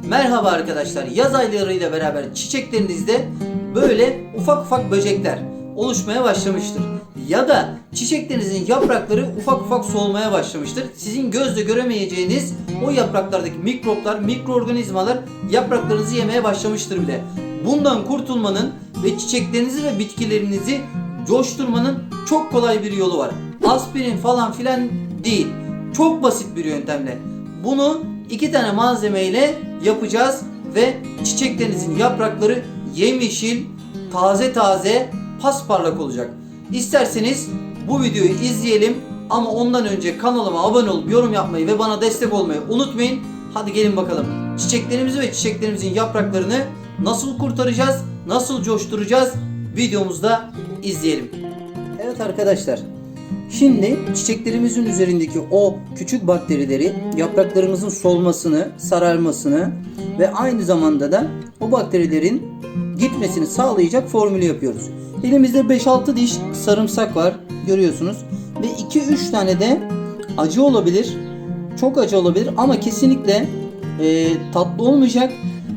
Merhaba arkadaşlar. Yaz aylarıyla beraber çiçeklerinizde böyle ufak ufak böcekler oluşmaya başlamıştır. Ya da çiçeklerinizin yaprakları ufak ufak solmaya başlamıştır. Sizin gözle göremeyeceğiniz o yapraklardaki mikroplar, mikroorganizmalar yapraklarınızı yemeye başlamıştır bile. Bundan kurtulmanın ve çiçeklerinizi ve bitkilerinizi coşturmanın çok kolay bir yolu var. Aspirin falan filan değil. Çok basit bir yöntemle. Bunu iki tane malzemeyle yapacağız ve çiçeklerinizin yaprakları yemyeşil, taze taze, pasparlak olacak. İsterseniz bu videoyu izleyelim ama ondan önce kanalıma abone olup yorum yapmayı ve bana destek olmayı unutmayın. Hadi gelin bakalım. Çiçeklerimizi ve çiçeklerimizin yapraklarını nasıl kurtaracağız, nasıl coşturacağız videomuzda izleyelim. Evet arkadaşlar. Şimdi çiçeklerimizin üzerindeki o küçük bakterileri, yapraklarımızın solmasını, sararmasını ve aynı zamanda da o bakterilerin gitmesini sağlayacak formülü yapıyoruz. Elimizde 5-6 diş sarımsak var, görüyorsunuz. Ve 2-3 tane de acı olabilir, çok acı olabilir ama kesinlikle tatlı olmayacak.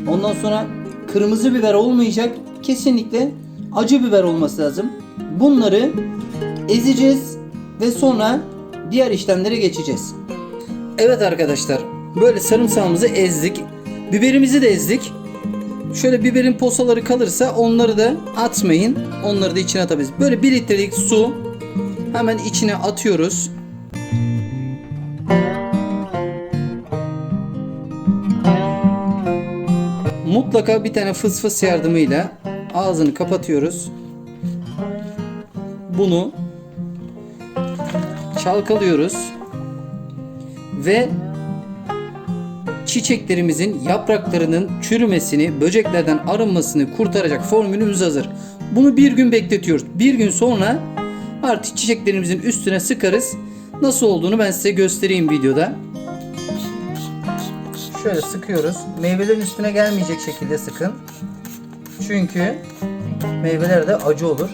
Ondan sonra kırmızı biber olmayacak, kesinlikle acı biber olması lazım. Bunları ezeceğiz ve sonra diğer işlemlere geçeceğiz. Evet arkadaşlar, böyle sarımsağımızı ezdik. Biberimizi de ezdik. Şöyle biberin posaları kalırsa onları da atmayın. Onları da içine atabiliriz. Böyle 1 litrelik su hemen içine atıyoruz. Mutlaka bir tane fıs yardımıyla ağzını kapatıyoruz. Bunu çalkalıyoruz ve çiçeklerimizin yapraklarının çürümesini, böceklerden arınmasını kurtaracak formülümüz hazır. Bunu bir gün bekletiyoruz. Bir gün sonra artık çiçeklerimizin üstüne sıkarız. Nasıl olduğunu ben size göstereyim videoda. Şöyle sıkıyoruz. Meyvelerin üstüne gelmeyecek şekilde sıkın. Çünkü meyveler de acı olur.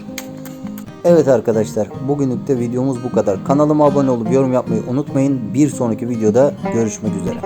Evet arkadaşlar, bugünlük de videomuz bu kadar. Kanalıma abone olup yorum yapmayı unutmayın. Bir sonraki videoda görüşmek üzere.